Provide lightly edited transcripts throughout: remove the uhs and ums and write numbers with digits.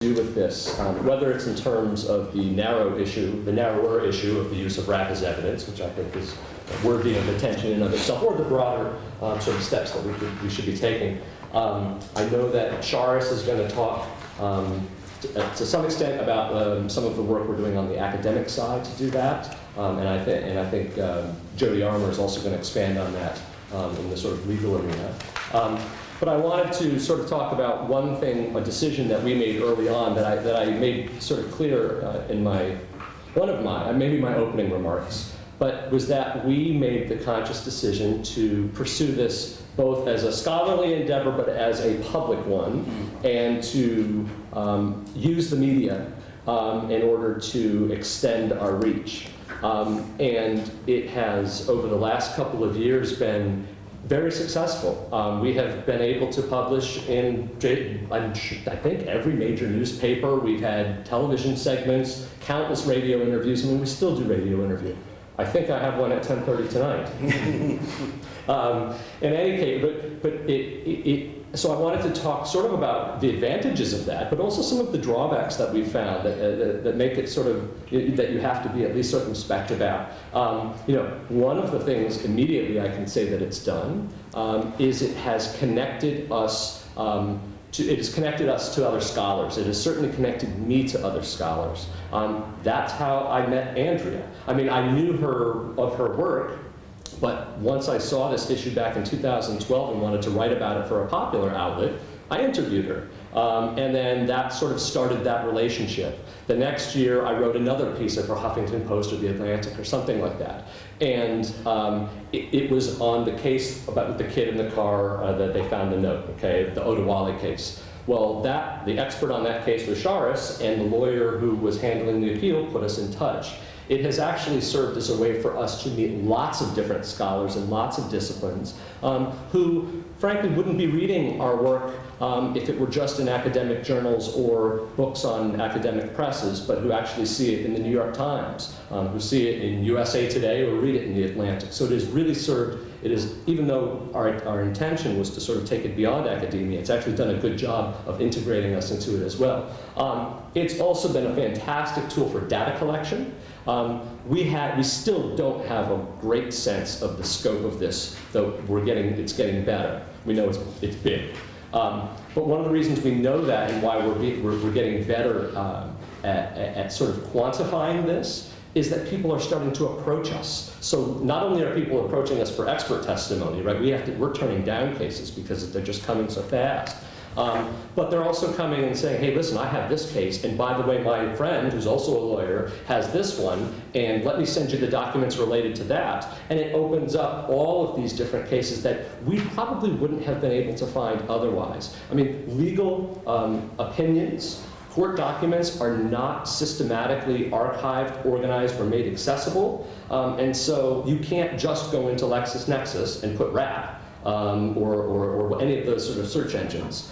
do with this, whether it's in terms of the narrower issue of the use of rap as evidence, which I think is worthy of attention in and of itself, or the broader sort of steps that we should be taking. I know that Charis is going to talk to some extent about some of the work we're doing on the academic side to do that, and I think Jody Armour is also going to expand on that in the sort of legal arena. But I wanted to sort of talk about one thing, a decision that we made early on that I made sort of clear in maybe my opening remarks, but was that we made the conscious decision to pursue this both as a scholarly endeavor but as a public one, and to use the media in order to extend our reach. And it has, over the last couple of years, been very successful. We have been able to publish in, I think, every major newspaper. We've had television segments, countless radio interviews. I mean, we still do radio interview. I think I have one at 10:30 tonight. In any case, so I wanted to talk sort of about the advantages of that, but also some of the drawbacks that we found that make it sort of, that you have to be at least circumspect about. One of the things immediately I can say that it's done is it has connected us to other scholars. It has certainly connected me to other scholars. That's how I met Andrea. I mean, I knew of her work, but once I saw this issue back in 2012 and wanted to write about it for a popular outlet, I interviewed her. And then that sort of started that relationship. The next year, I wrote another piece for Huffington Post or The Atlantic or something like that. And it was on the case about the kid in the car that they found the note, okay, the Odawale case. Well, the expert on that case was Charis, and the lawyer who was handling the appeal put us in touch. It has actually served as a way for us to meet lots of different scholars in lots of disciplines who, frankly, wouldn't be reading our work if it were just in academic journals or books on academic presses, but who actually see it in the New York Times, who see it in USA Today or read it in The Atlantic. So it has really served, even though our intention was to sort of take it beyond academia, it's actually done a good job of integrating us into it as well. It's also been a fantastic tool for data collection. We still don't have a great sense of the scope of this, though it's getting better. We know it's big. But one of the reasons we know that and why we're getting better at sort of quantifying this is that people are starting to approach us. So not only are people approaching us for expert testimony, right? We're turning down cases because they're just coming so fast. But they're also coming and saying, hey, listen, I have this case, and by the way, my friend, who's also a lawyer, has this one, and let me send you the documents related to that. And it opens up all of these different cases that we probably wouldn't have been able to find otherwise. I mean, legal opinions, court documents are not systematically archived, organized, or made accessible. And so you can't just go into LexisNexis and put rap or any of those sort of search engines.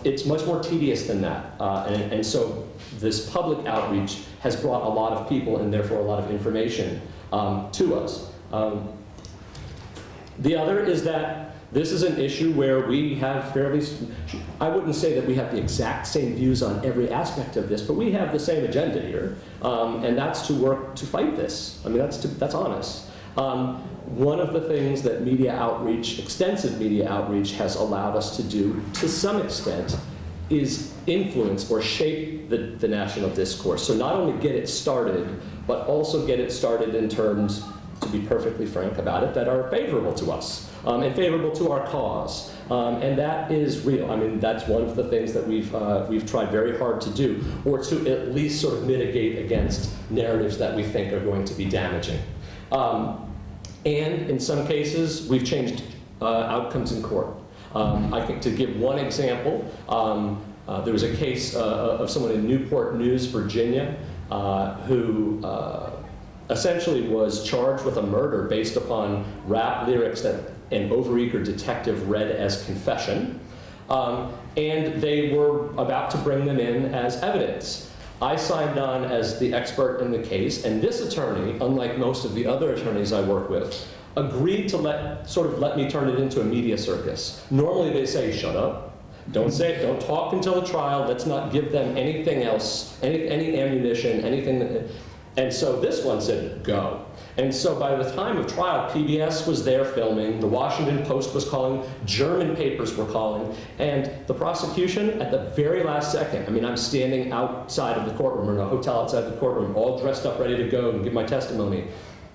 It's much more tedious than that. And so this public outreach has brought a lot of people and therefore a lot of information to us. The other is that this is an issue where we have I wouldn't say that we have the exact same views on every aspect of this, but we have the same agenda here, and that's to work to fight this. I mean, that's honest. One of the things that media outreach, extensive media outreach, has allowed us to do, to some extent, is influence or shape the national discourse. So not only get it started, but also get it started in terms, to be perfectly frank about it, that are favorable to us and favorable to our cause. And that is real. I mean, that's one of the things that we've tried very hard to do, or to at least sort of mitigate against narratives that we think are going to be damaging. And in some cases, we've changed outcomes in court. I think to give one example, there was a case of someone in Newport News, Virginia, who essentially was charged with a murder based upon rap lyrics that an overeager detective read as confession. And they were about to bring them in as evidence. I signed on as the expert in the case, and this attorney, unlike most of the other attorneys I work with, agreed to let me turn it into a media circus. Normally they say, shut up. Don't say it, don't talk until the trial, let's not give them anything else, any ammunition, anything. And so this one said, go. And so by the time of trial, PBS was there filming, the Washington Post was calling, German papers were calling, and the prosecution, at the very last second, I mean, I'm standing outside of the courtroom, or in a hotel outside the courtroom, all dressed up, ready to go and give my testimony.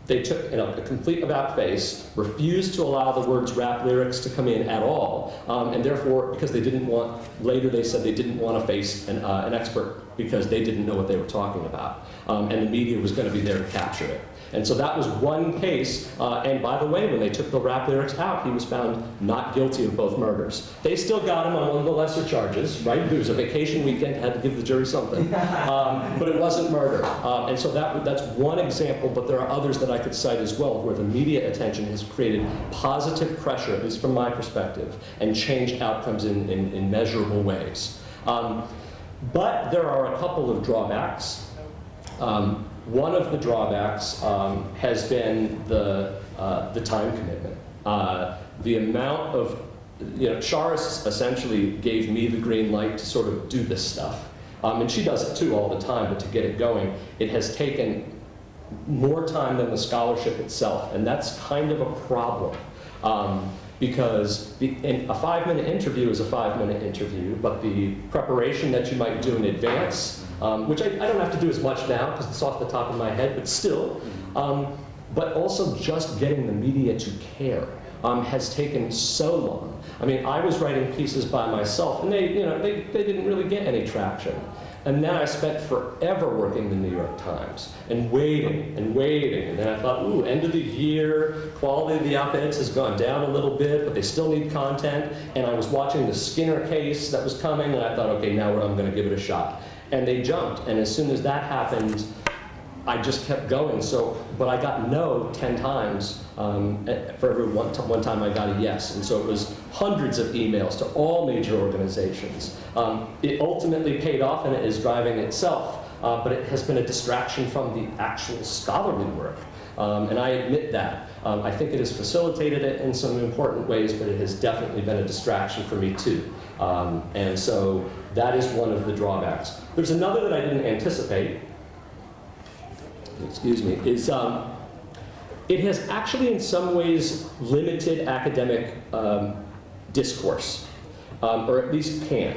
They took a complete about-face, refused to allow the words rap lyrics to come in at all, and therefore, because they didn't want, later they said they didn't want to face an expert because they didn't know what they were talking about, and the media was going to be there to capture it. And so that was one case, and by the way, when they took the rap lyrics out, he was found not guilty of both murders. They still got him on one of the lesser charges, right? It was a vacation weekend, had to give the jury something, but it wasn't murder. And so that's one example, but there are others that I could cite as well, where the media attention has created positive pressure, at least from my perspective, and changed outcomes in measurable ways. But there are a couple of drawbacks. One of the drawbacks has been the time commitment. The amount of, Charis essentially gave me the green light to sort of do this stuff. And she does it too all the time, but to get it going, it has taken more time than the scholarship itself, and that's kind of a problem. Because a 5-minute interview is a 5-minute interview, but the preparation that you might do in advance, which I don't have to do as much now because it's off the top of my head, but still, but also just getting the media to care has taken so long. I mean, I was writing pieces by myself, and they didn't really get any traction. And then I spent forever working the New York Times and waiting. And then I thought, ooh, end of the year, quality of the op-eds has gone down a little bit, but they still need content. And I was watching the Skinner case that was coming, and I thought, okay, now I'm going to give it a shot. And they jumped, and as soon as that happened, I just kept going. But I got no 10 times. For every one time I got a yes. And so it was hundreds of emails to all major organizations. It ultimately paid off, and it is driving itself. But it has been a distraction from the actual scholarly work. And I admit that. I think it has facilitated it in some important ways, but it has definitely been a distraction for me too. And so that is one of the drawbacks. There's another that I didn't anticipate. Excuse me, is it has actually in some ways limited academic discourse, or at least can.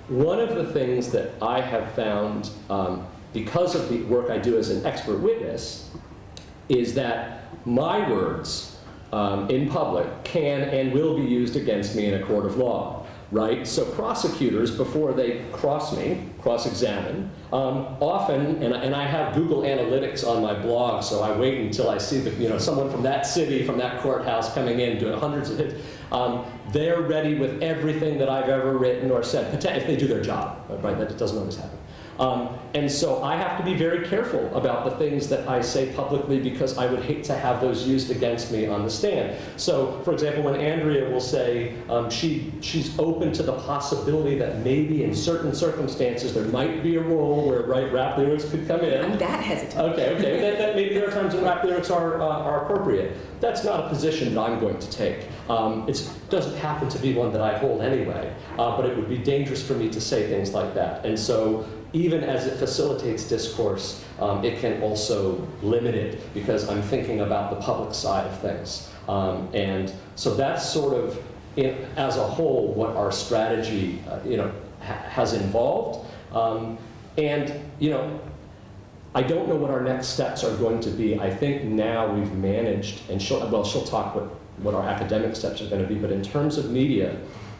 One of the things that I have found because of the work I do as an expert witness is that my words in public can and will be used against me in a court of law. Right? So prosecutors, before they cross-examine, often, and I have Google Analytics on my blog, so I wait until I see someone from that city, from that courthouse coming in, doing hundreds of hits. They're ready with everything that I've ever written or said, if they do their job, right? That doesn't always happen. And so I have to be very careful about the things that I say publicly because I would hate to have those used against me on the stand. So, for example, when Andrea will say she's open to the possibility that maybe in certain circumstances there might be a role where rap lyrics could come in. I'm that hesitant. Okay. That maybe there are times when rap lyrics are appropriate. That's not a position that I'm going to take. It doesn't happen to be one that I hold anyway, but it would be dangerous for me to say things like that. And so, even as it facilitates discourse, it can also limit it because I'm thinking about the public side of things. And so that's sort of, as a whole, what our strategy has involved. And I don't know what our next steps are going to be. I think now we've managed, and she'll talk what our academic steps are going to be, but in terms of media,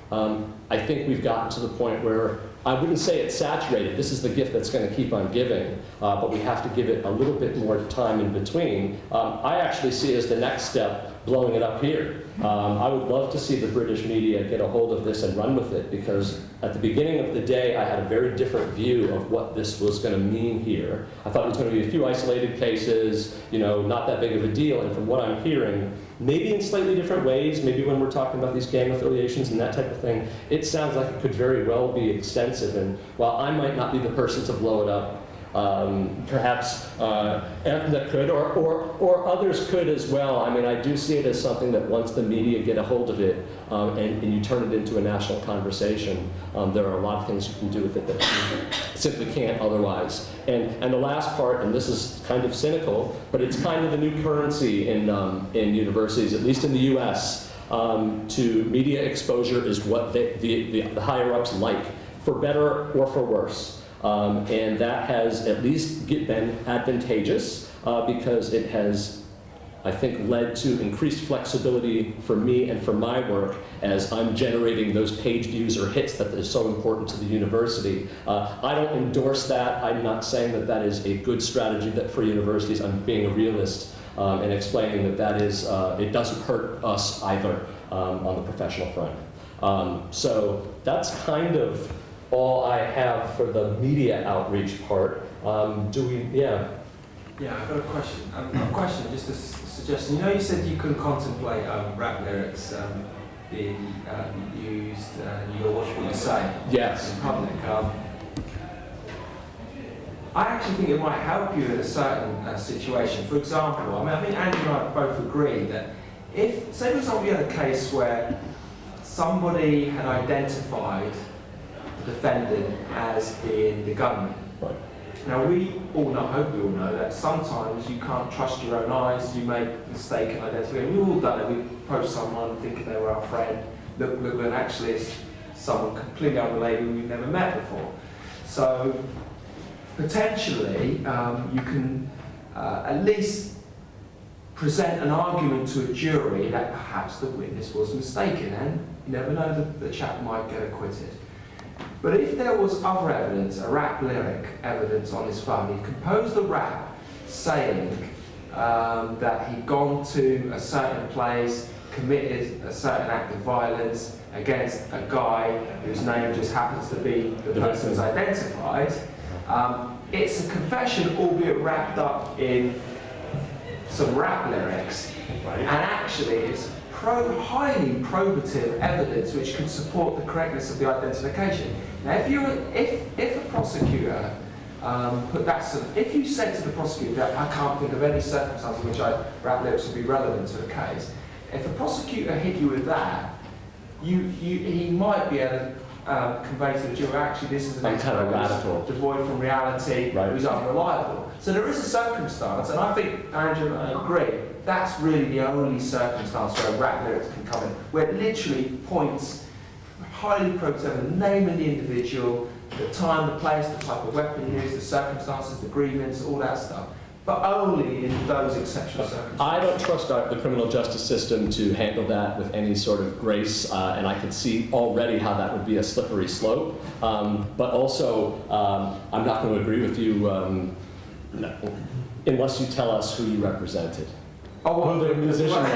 I think we've gotten to the point where I wouldn't say it's saturated. This is the gift that's going to keep on giving, but we have to give it a little bit more time in between. I actually see as the next step blowing it up here. I would love to see the British media get a hold of this and run with it, because at the beginning of the day, I had a very different view of what this was going to mean here. I thought it was going to be a few isolated cases, not that big of a deal, and from what I'm hearing, maybe in slightly different ways, maybe when we're talking about these gang affiliations and that type of thing, it sounds like it could very well be extensive. And while I might not be the person to blow it up, Perhaps Ethna could, or others could as well. I mean, I do see it as something that once the media get a hold of it and you turn it into a national conversation, there are a lot of things you can do with it that you simply can't otherwise. And the last part, and this is kind of cynical, but it's kind of the new currency in universities, at least in the US, to media exposure is what the higher-ups like, for better or for worse. And that has at least been advantageous because it has, I think, led to increased flexibility for me and for my work as I'm generating those page views or hits that is so important to the university. I don't endorse that. I'm not saying that that is a good strategy for universities. I'm being a realist and explaining that that is, it doesn't hurt us either on the professional front. So that's kind of all I have for the media outreach part. Yeah, I've got a question. A question, just a suggestion. You know, you said you couldn't contemplate rap lyrics being used, you gotta watch what you say yes. in public. I actually think it might help you in a certain situation. For example, I think Andrew and I both agree that if, say for example, you had a case where somebody had identified the defendant as being the gunman. Right. Now we all know, I hope we all know, that sometimes you can't trust your own eyes, you make mistaken identification. We've all done it, we approach someone thinking they were our friend, look, when actually it's someone completely unrelated we've never met before. So potentially you can at least present an argument to a jury that perhaps the witness was mistaken, and you never know, the chap might get acquitted. But if there was other evidence, a rap lyric evidence on his phone, he composed a rap saying that he'd gone to a certain place, committed a certain act of violence against a guy whose name just happens to be the person who's identified, it's a confession, albeit wrapped up in some rap lyrics, right. And actually it's highly probative evidence which can support the correctness of the identification. Now, if a prosecutor if you said to the prosecutor that I can't think of any circumstance in which rap lyrics would be relevant to the case, if a prosecutor hit you with that, he might be able to convey to the jury, actually this is an kind of radical, devoid from reality, right. Who's unreliable. So there is a circumstance, and I think Andrew and I agree, that's really the only circumstance where rap lyrics can come in, where it literally points highly probative, the name of the individual, the time, the place, the type of weapon used, the circumstances, the grievance, all that stuff. But only in those exceptional circumstances. I don't trust the criminal justice system to handle that with any sort of grace, and I can see already how that would be a slippery slope. But also, I'm not going to agree with you unless you tell us who you represented. Oh, well, who the musician was.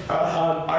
I